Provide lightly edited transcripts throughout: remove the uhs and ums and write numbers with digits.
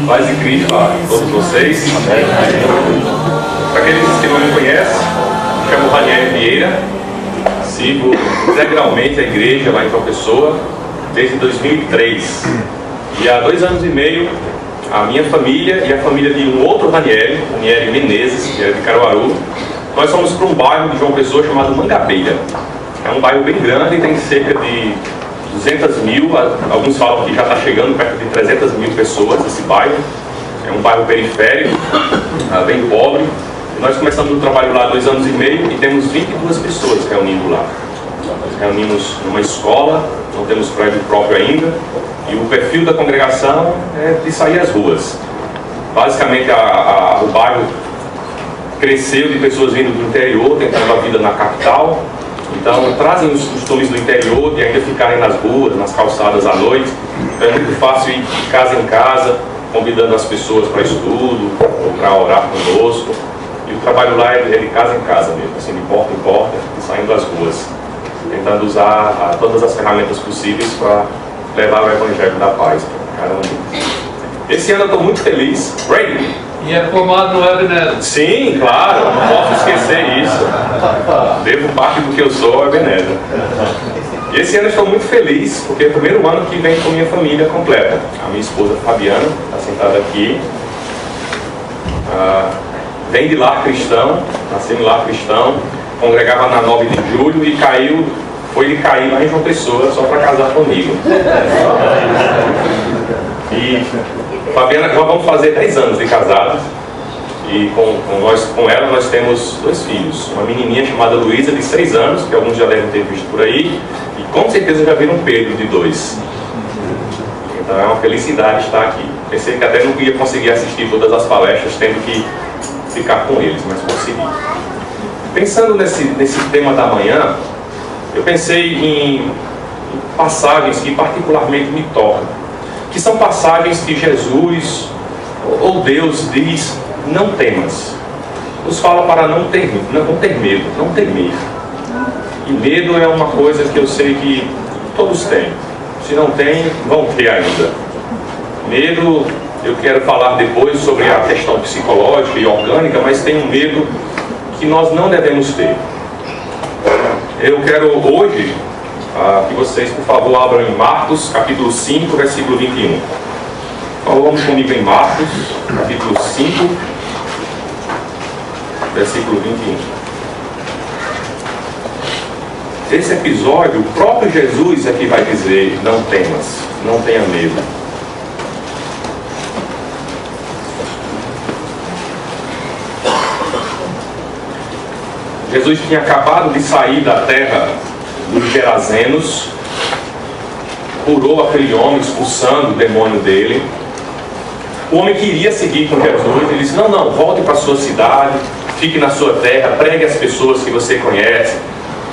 Paz de Cristo a todos vocês. Para aqueles que não me conhecem, me chamo Ranieri Vieira, sigo integralmente a igreja lá em João Pessoa desde 2003. E há 2 anos e meio, a minha família e a família de um outro Ranieri Menezes, que é de Caruaru, nós fomos para um bairro de João Pessoa chamado Mangabeira. É um bairro bem grande, tem cerca de 200 mil, alguns falam que já está chegando perto de 300 mil pessoas esse bairro. É um bairro periférico, bem pobre. E nós começamos o trabalho lá há 2 anos e meio e temos 22 pessoas reunindo lá. Nós reunimos numa escola, não temos prédio próprio ainda, e o perfil da congregação é de sair às ruas. Basicamente o bairro cresceu de pessoas vindo do interior, tentando a vida na capital. Então trazem os costumes do interior de ainda ficarem nas ruas, nas calçadas à noite. Então é muito fácil ir de casa em casa, convidando as pessoas para estudo ou para orar conosco. E o trabalho lá é de casa em casa mesmo, assim, de porta em porta, saindo das ruas, tentando usar todas as ferramentas possíveis para levar o Evangelho da paz para cada um deles. Esse ano eu estou muito feliz. Ray! E é formado no Ebenezer. Sim, claro, não posso esquecer isso. Devo parte do que eu sou ao Ebenezer. E esse ano eu estou muito feliz, porque é o primeiro ano que vem com minha família completa. A minha esposa Fabiana está sentada aqui. Vem de lar cristão, nasceu em lar cristão, congregava na 9 de julho e foi de cair lá em João Pessoa só para casar comigo. E Fabiana, nós vamos fazer 10 anos de casados. E com ela nós temos 2 filhos. Uma menininha chamada Luísa, de 6 anos, que alguns já devem ter visto por aí. E com certeza já viram Pedro, de 2. Então é uma felicidade estar aqui. Pensei que até não ia conseguir assistir todas as palestras, tendo que ficar com eles, mas consegui. Pensando nesse tema da manhã, eu pensei em passagens que particularmente me tocam, que são passagens que Jesus ou Deus diz: não temas. Nos fala para não ter medo, não temer. E medo é uma coisa que eu sei que todos têm. Se não tem, vão ter ainda. Medo, eu quero falar depois sobre a questão psicológica e orgânica, mas tem um medo que nós não devemos ter. Eu quero hoje que vocês, por favor, abram em Marcos, capítulo 5, versículo 21. Por favor, vamos comigo em Marcos, capítulo 5, versículo 21. Esse episódio, o próprio Jesus é que vai dizer: não temas, não tenha medo. Jesus tinha acabado de sair da terra dos Gerazenos, curou aquele homem, expulsando o demônio dele. O homem queria seguir com Jesus. Ele disse: não, volte para a sua cidade, fique na sua terra, pregue as pessoas que você conhece.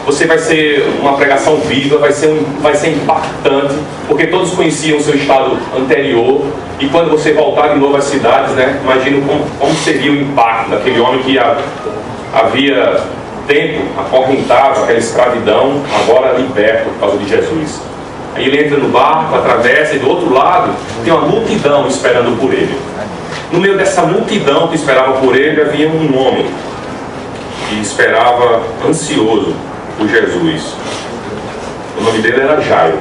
Você vai ser uma pregação viva, vai ser impactante, porque todos conheciam o seu estado anterior. E quando você voltar de novo às cidades, né, imagina como seria o impacto daquele homem que havia tempo acorrentado aquela escravidão, agora liberto por causa de Jesus. Aí ele entra no barco, atravessa, e do outro lado tem uma multidão esperando por ele. No meio dessa multidão que esperava por ele, havia um homem que esperava ansioso por Jesus. O nome dele era Jairo.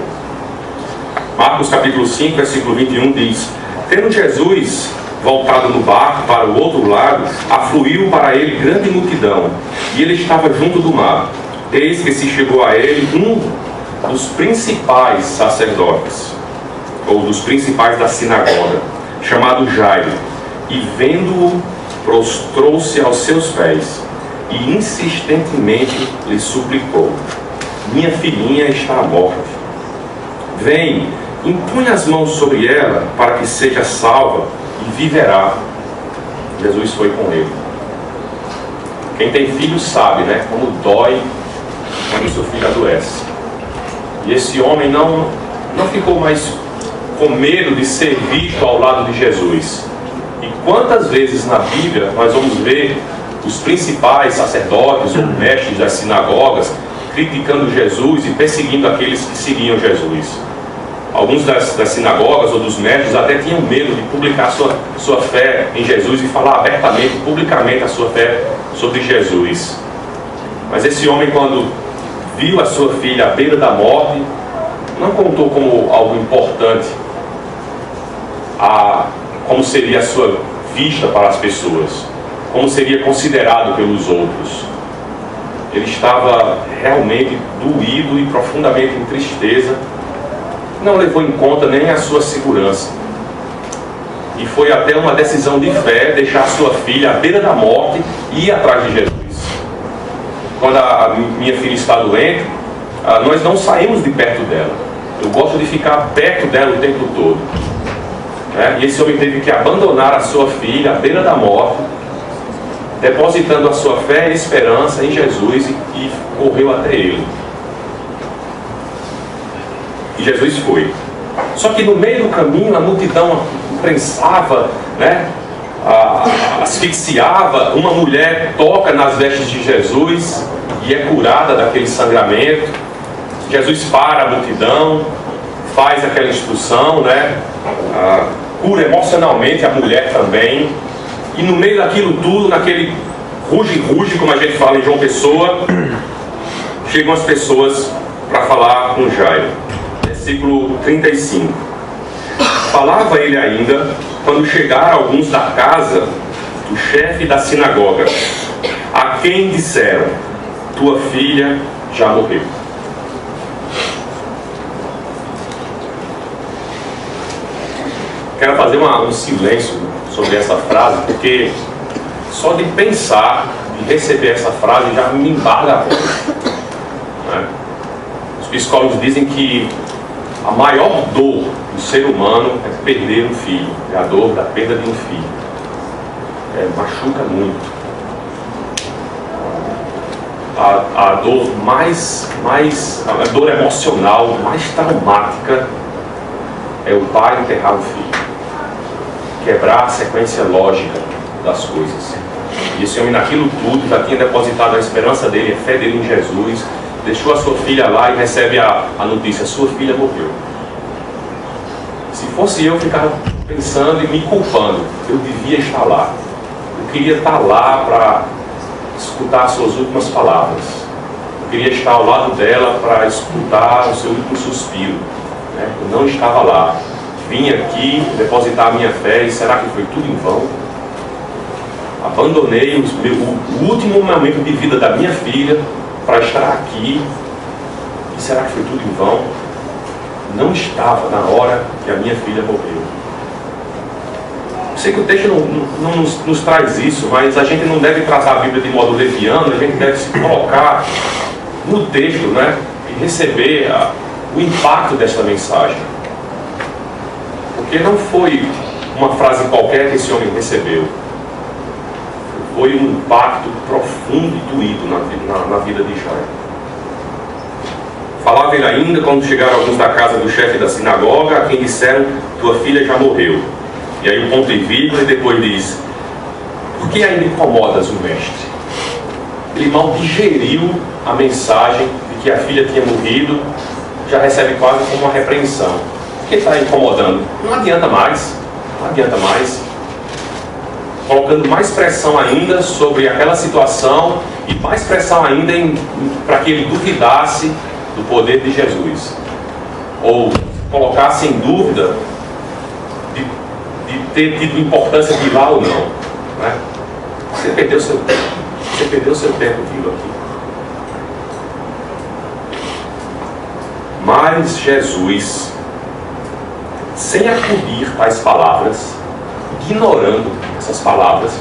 Marcos capítulo 5, versículo 21 diz: tendo Jesus voltado no barco para o outro lado, afluiu para ele grande multidão, e ele estava junto do mar. Eis que se chegou a ele um dos principais sacerdotes, ou dos principais da sinagoga, chamado Jairo, e vendo-o, prostrou-se aos seus pés, e insistentemente lhe suplicou: minha filhinha está morta. Vem, impõe as mãos sobre ela, para que seja salva e viverá. Jesus foi com ele. Quem tem filho sabe, né, como dói quando o seu filho adoece. E esse homem não ficou mais com medo de ser visto ao lado de Jesus. E quantas vezes na Bíblia nós vamos ver os principais sacerdotes ou mestres das sinagogas criticando Jesus e perseguindo aqueles que seguiam Jesus. Alguns das sinagogas ou dos mestres até tinham medo de publicar sua fé em Jesus e falar abertamente, publicamente a sua fé sobre Jesus. Mas esse homem, quando viu a sua filha à beira da morte, não contou como algo importante como seria a sua vista para as pessoas, como seria considerado pelos outros. Ele estava realmente doído e profundamente em tristeza, não levou em conta nem a sua segurança. E foi até uma decisão de fé deixar sua filha à beira da morte e ir atrás de Jesus. Quando a minha filha está doente, nós não saímos de perto dela. Eu gosto de ficar perto dela o tempo todo. E esse homem teve que abandonar a sua filha à beira da morte, depositando a sua fé e esperança em Jesus, e correu até ele. E Jesus foi. Só que no meio do caminho a multidão prensava, asfixiava. Uma mulher toca nas vestes de Jesus e é curada daquele sangramento. Jesus para a multidão, faz aquela instrução, cura emocionalmente a mulher também. E no meio daquilo tudo, naquele ruge-ruge, como a gente fala em João Pessoa, chegam as pessoas para falar com Jairo. Versículo 35. Falava ele ainda, quando chegaram alguns da casa do chefe da sinagoga, a quem disseram: tua filha já morreu. Quero fazer um silêncio sobre essa frase, porque só de pensar, de receber essa frase, já me embarga a voz. Os psicólogos dizem que a maior dor do ser humano é perder um filho, é a dor da perda de um filho. Machuca muito. A dor a dor emocional mais traumática é o pai enterrar o filho, quebrar a sequência lógica das coisas. E esse homem, naquilo tudo, já tinha depositado a esperança dele, a fé dele em Jesus, deixou a sua filha lá e recebe a notícia: sua filha morreu. Se fosse eu, ficava pensando e me culpando. Eu devia estar lá. Eu queria estar lá para escutar as suas últimas palavras. Eu queria estar ao lado dela para escutar o seu último suspiro. Eu não estava lá. Vim aqui depositar a minha fé, e será que foi tudo em vão? Abandonei o último momento de vida da minha filha para estar aqui, e será que foi tudo em vão? Não estava na hora que a minha filha morreu. Eu sei que o texto não nos traz isso, mas a gente não deve tratar a Bíblia de modo leviano, a gente deve se colocar no texto, e receber o impacto dessa mensagem. Porque não foi uma frase qualquer que esse homem recebeu. Foi um impacto profundo e doído na vida de Jairo. Falava ele ainda quando chegaram alguns da casa do chefe da sinagoga, a quem disseram: tua filha já morreu. E aí o ponto e vírgula, e depois diz: por que ainda incomodas o mestre? Ele mal digeriu a mensagem de que a filha tinha morrido, já recebe quase como uma repreensão. Por que está incomodando? Não adianta mais. Não adianta mais. Colocando mais pressão ainda sobre aquela situação, e mais pressão ainda para que ele duvidasse do poder de Jesus, ou colocasse em dúvida de ter tido importância de ir lá ou não. Você perdeu seu tempo. Você perdeu seu tempo vindo aqui. Mas Jesus, sem acudir tais palavras, ignorando essas palavras,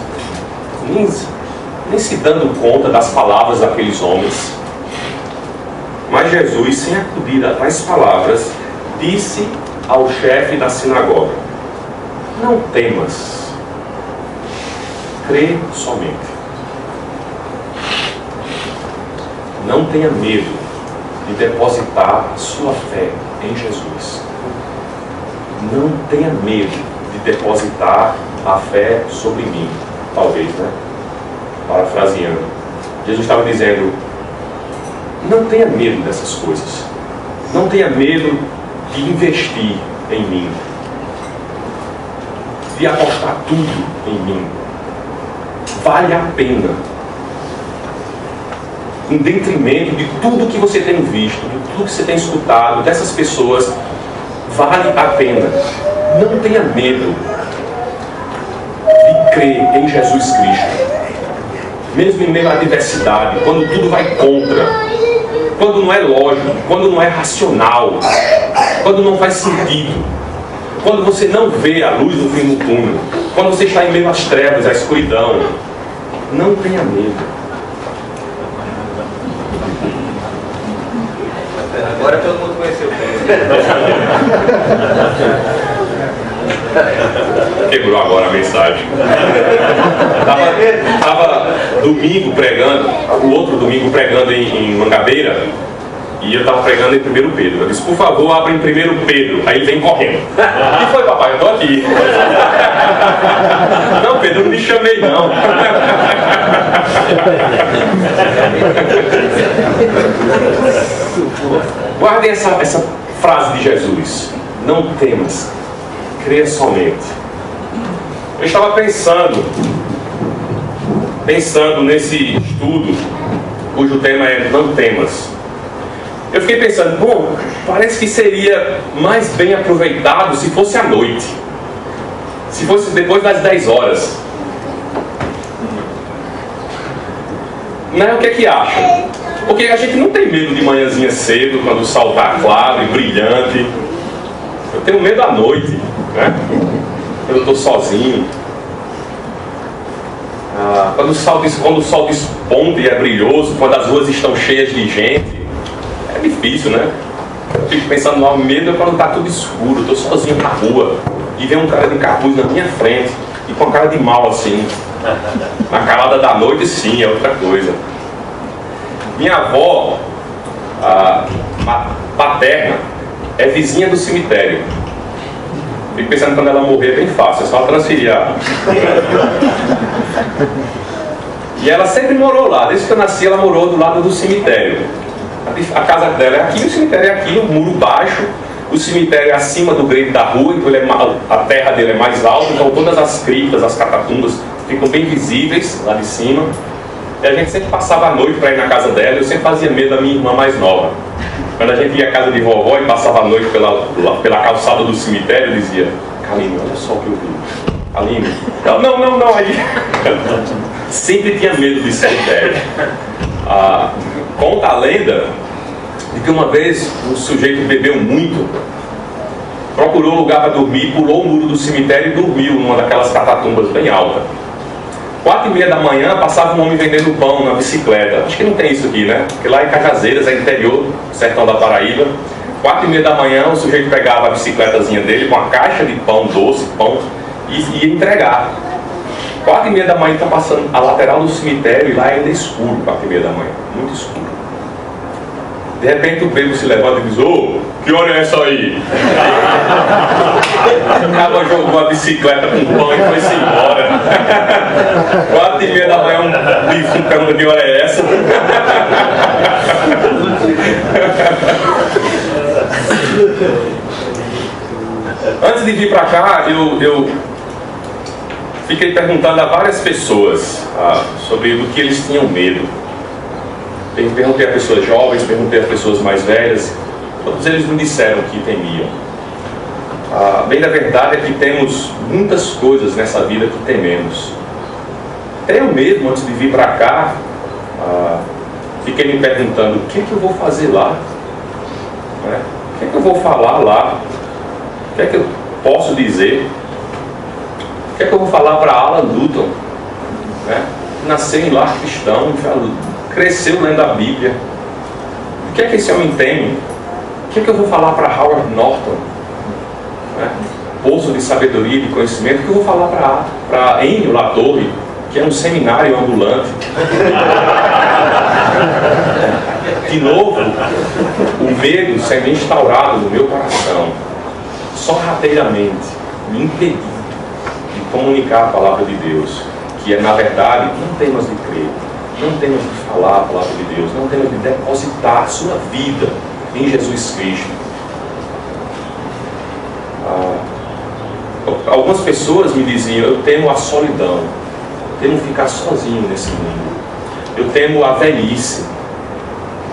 nem se dando conta das palavras daqueles homens, mas Jesus, sem acudir a tais palavras, disse ao chefe da sinagoga: não temas, crê somente. Não tenha medo de depositar a sua fé em Jesus. Não tenha medo de depositar a fé sobre mim. Talvez, parafraseando, Jesus estava dizendo: não tenha medo dessas coisas. Não tenha medo de investir em mim, de apostar tudo em mim. Vale a pena, em detrimento de tudo que você tem visto, de tudo que você tem escutado, dessas pessoas, vale a pena. Não tenha medo de crer em Jesus Cristo, mesmo em meio à adversidade, quando tudo vai contra, quando não é lógico, quando não é racional, quando não faz sentido, quando você não vê a luz do fim do túnel, quando você está em meio às trevas, à escuridão. Não tenha medo. Agora todo mundo conheceu. Quebrou agora a mensagem. Tava domingo pregando, o outro domingo pregando em Mangabeira, e eu estava pregando em 1 Pedro. Eu disse, por favor, abra em 1 Pedro. Aí ele vem correndo. E foi, papai? Eu estou aqui. Não, Pedro, eu não me chamei, não. Guardem essa frase de Jesus. Não temas, creia somente. Eu estava pensando nesse estudo, cujo tema é Não Temas. Eu fiquei pensando, bom, parece que seria mais bem aproveitado se fosse à noite. Se fosse depois das 10 horas. Não, o que é que acha? Porque a gente não tem medo de manhãzinha cedo, quando o sol está claro e brilhante. Eu tenho medo à noite, né? Quando eu estou sozinho. Quando o sol desponta e é brilhoso, quando as ruas estão cheias de gente. É difícil, né? Eu fico pensando, o medo é quando está tudo escuro, estou sozinho na rua e vem um cara de capuz na minha frente e com a cara de mal assim. Na calada da noite, sim, é outra coisa. Minha avó paterna é vizinha do cemitério. Fico pensando, quando ela morrer é bem fácil, é só transferir ela. E ela sempre morou lá, desde que eu nasci ela morou do lado do cemitério. A casa dela é aqui, o cemitério é aqui, um muro baixo. O cemitério é acima do grade da rua, então a terra dele é mais alta, então todas as criptas, as catatumbas ficam bem visíveis lá de cima. E a gente sempre passava a noite para ir na casa dela. Eu sempre fazia medo da minha irmã mais nova. Quando a gente ia à casa de vovó e passava a noite pela calçada do cemitério, eu dizia, Kaline, olha só o que eu vi. Kaline, não, aí. Sempre tinha medo de cemitério. Conta a lenda de que uma vez um sujeito bebeu muito, procurou um lugar para dormir, pulou o muro do cemitério e dormiu numa daquelas catatumbas bem alta. 4h30 da manhã passava um homem vendendo pão na bicicleta. Acho que não tem isso aqui, né? Porque lá em Cajazeiras, é interior, sertão da Paraíba. 4h30 da manhã o sujeito pegava a bicicletazinha dele com a caixa de pão doce, pão, e ia entregar. 4h30 da manhã está passando a lateral do cemitério e lá ainda é escuro, 4h30 da manhã, muito escuro. De repente o bêbado se levanta e diz, ô, que hora é essa aí? O cara jogou a bicicleta com pão e foi-se embora. 4h30 da manhã um bife pergunta que hora é essa? Antes de vir para cá, eu fiquei perguntando a várias pessoas sobre do que eles tinham medo. Perguntei a pessoas jovens, perguntei a pessoas mais velhas. Todos eles me disseram que temiam. Bem, na verdade é que temos muitas coisas nessa vida que tememos. Até eu mesmo, antes de vir para cá, fiquei me perguntando, o que é que eu vou fazer lá? O que é que eu vou falar lá? O que é que eu posso dizer? O que é que eu vou falar para Alan Newton? Nasceu em lar cristão, cresceu lendo a Bíblia. O que é que esse homem teme? O que é que eu vou falar para Howard Norton? Poço de sabedoria e de conhecimento. O que eu vou falar para Ennio Latorre, que é um seminário ambulante? De novo, o medo sendo instaurado no meu coração, sorrateiramente, me impediu de comunicar a palavra de Deus, que é, na verdade, não temos de crer, não temos de falar a palavra de Deus, não temos de depositar sua vida em Jesus Cristo. algumas pessoas me diziam: eu temo a solidão, temo ficar sozinho nesse mundo, eu temo a velhice,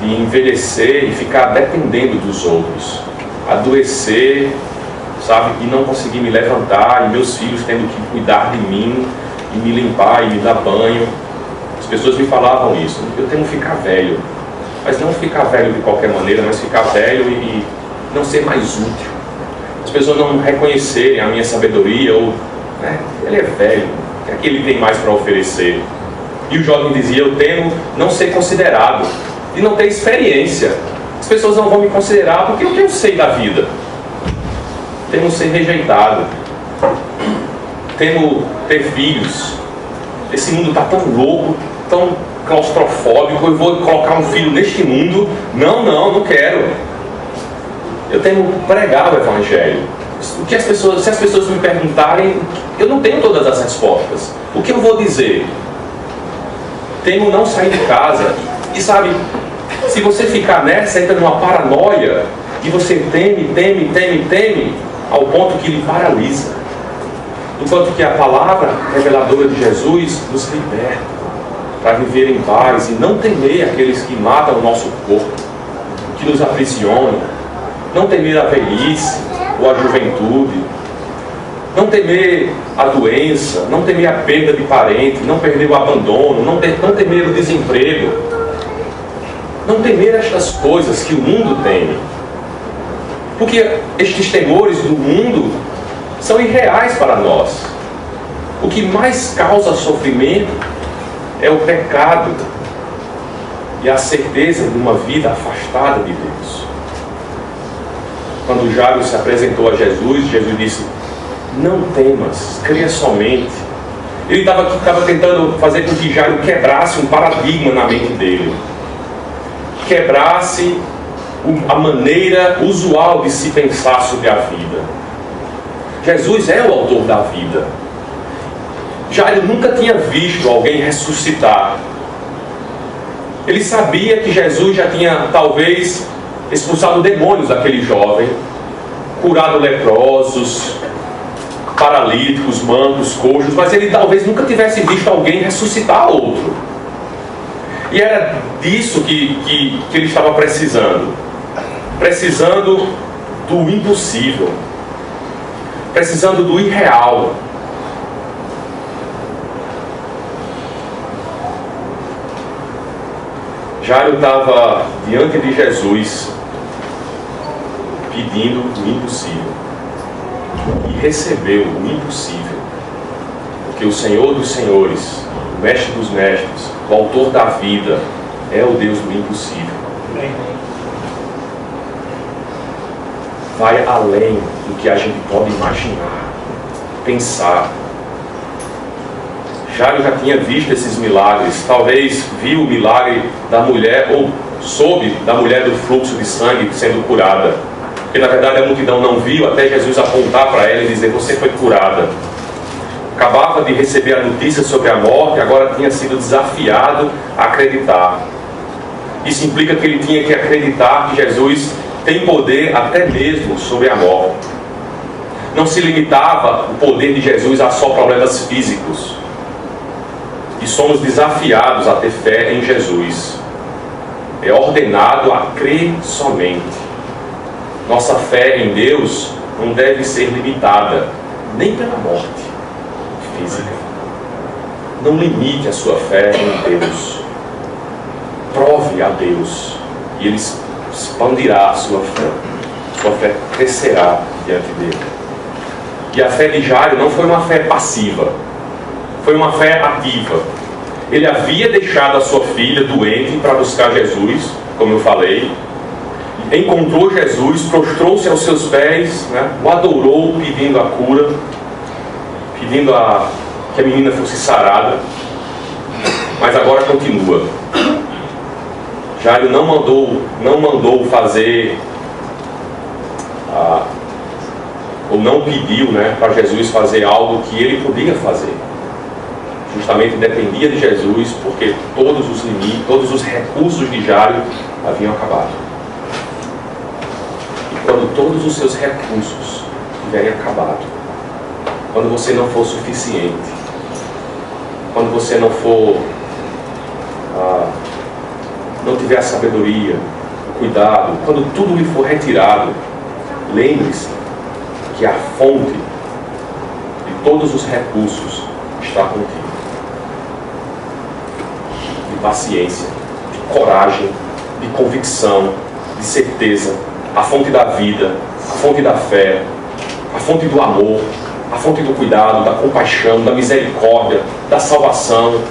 de envelhecer e ficar dependendo dos outros, adoecer, sabe, e não conseguir me levantar, e meus filhos tendo que cuidar de mim, e me limpar, e me dar banho. As pessoas me falavam isso. Eu temo ficar velho, mas não ficar velho de qualquer maneira, mas ficar velho e não ser mais útil. As pessoas não reconhecerem a minha sabedoria, ou, né, ele é velho, o que é que ele tem mais para oferecer? E o jovem dizia: eu temo não ser considerado, e não ter experiência. As pessoas não vão me considerar porque o que eu sei da vida? Temo ser rejeitado, temo ter filhos. Esse mundo está tão louco, tão claustrofóbico, eu vou colocar um filho neste mundo? Não quero. Eu temo pregar o Evangelho. O que se as pessoas me perguntarem, eu não tenho todas as respostas. O que eu vou dizer? Temo não sair de casa. E sabe, se você ficar nessa, entra numa paranoia, e você teme, ao ponto que lhe paralisa. Enquanto que a palavra reveladora de Jesus nos liberta para viver em paz e não temer aqueles que matam o nosso corpo, que nos aprisionam, não temer a velhice ou a juventude, não temer a doença, não temer a perda de parente, não perder o abandono, não temer o desemprego, não temer estas coisas que o mundo teme. Porque estes temores do mundo são irreais para nós. O que mais causa sofrimento é o pecado e a certeza de uma vida afastada de Deus. Quando Jairo se apresentou a Jesus, Jesus disse: não temas, creia somente. Ele estava tentando fazer com que Jairo quebrasse um paradigma na mente dele, quebrasse a maneira usual de se pensar sobre a vida. Jesus é o autor da vida. Jairo nunca tinha visto alguém ressuscitar. Ele sabia que Jesus já tinha talvez expulsado demônios daquele jovem, curado leprosos, paralíticos, mancos, coxos, mas ele talvez nunca tivesse visto alguém ressuscitar outro. E era disso que ele estava precisando do impossível, precisando do irreal. Jairo estava diante de Jesus pedindo o impossível e recebeu o impossível, porque o Senhor dos Senhores, o Mestre dos Mestres, o Autor da vida, é o Deus do impossível. Vai além do que a gente pode imaginar, pensar. Jairo já tinha visto esses milagres, talvez viu o milagre da mulher, ou soube da mulher do fluxo de sangue sendo curada, porque na verdade a multidão não viu até Jesus apontar para ela e dizer: você foi curada. Acabava de receber a notícia sobre a morte, agora tinha sido desafiado a acreditar. Isso implica que ele tinha que acreditar que Jesus tem poder até mesmo sobre a morte. Não se limitava o poder de Jesus a só problemas físicos. E somos desafiados a ter fé em Jesus. É ordenado a crer somente. Nossa fé em Deus não deve ser limitada nem pela morte física. Não limite a sua fé em Deus. Prove a Deus e Ele expandirá a sua fé. Sua fé crescerá diante dele. E a fé de Jairo não foi uma fé passiva, foi uma fé ativa. Ele havia deixado a sua filha doente para buscar Jesus, como eu falei. Encontrou Jesus, prostrou-se aos seus pés, né? O adorou pedindo a cura, pedindo que a menina fosse sarada. Mas agora continua. Jairo não mandou fazer, ou não pediu, né, para Jesus fazer algo que ele podia fazer. Justamente dependia de Jesus, porque todos os limites, todos os recursos de Jairo haviam acabado. E quando todos os seus recursos tiverem acabado, quando você não for suficiente, quando você não for, não tiver a sabedoria, o cuidado, quando tudo lhe for retirado, lembre-se que a fonte de todos os recursos está contigo. De paciência, de coragem, de convicção, de certeza, a fonte da vida, a fonte da fé, a fonte do amor, a fonte do cuidado, da compaixão, da misericórdia, da salvação.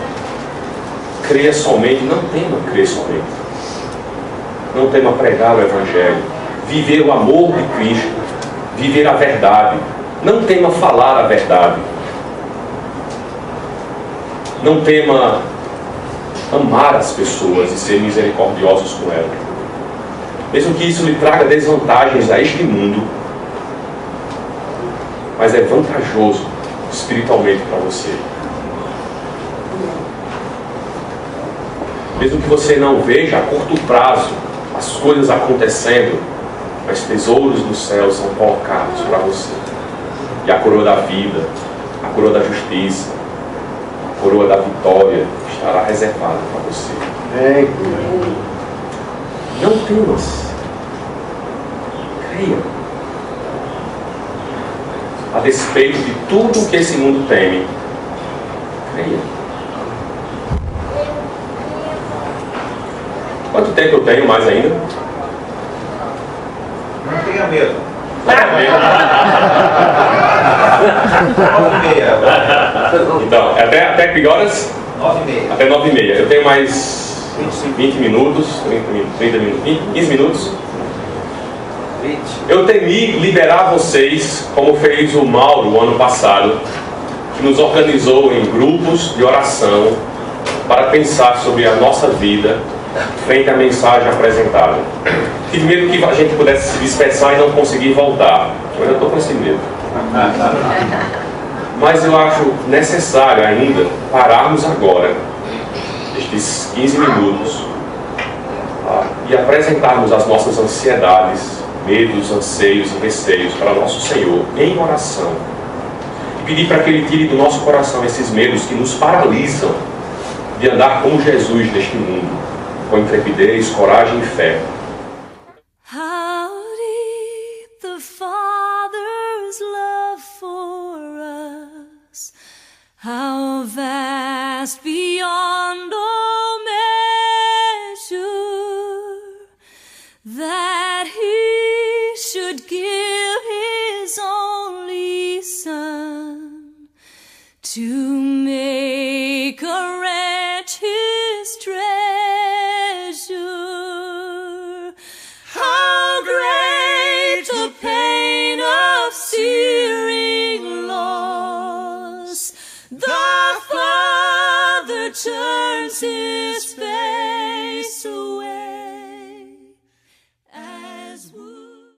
Creia somente, não tema crer somente. Não tema pregar o Evangelho, viver o amor de Cristo, viver a verdade. Não tema falar a verdade. Não tema amar as pessoas e ser misericordiosos com elas. Mesmo que isso lhe traga desvantagens a este mundo, mas é vantajoso espiritualmente para você. Mesmo que você não veja a curto prazo as coisas acontecendo, mas tesouros do céu são colocados para você. E a coroa da vida, a coroa da justiça, a coroa da vitória estará reservada para você. Não temas. Creia. A despeito de tudo que esse mundo teme, creia. Quanto tempo eu tenho mais ainda? Não tenha medo. Então, até que horas? 9h30. Até 9h30. Eu tenho mais 20 minutos, 30 minutos, 15 minutos. Eu temi liberar vocês, como fez o Mauro o ano passado, que nos organizou em grupos de oração para pensar sobre a nossa vida frente à mensagem apresentada. Tive medo que a gente pudesse se dispersar e não conseguir voltar. Eu ainda estou com esse medo. Mas eu acho necessário ainda pararmos agora, estes 15 minutos, e apresentarmos as nossas ansiedades, medos, anseios e receios para nosso Senhor em oração. E pedir para que Ele tire do nosso coração esses medos que nos paralisam de andar como Jesus neste mundo, com intrepidez, coragem e fé. How deep the Father's love for us, how vast beyond all measure, that He should give His only Son to make a wretch His treasure. How great the pain of searing loss! The Father turns His face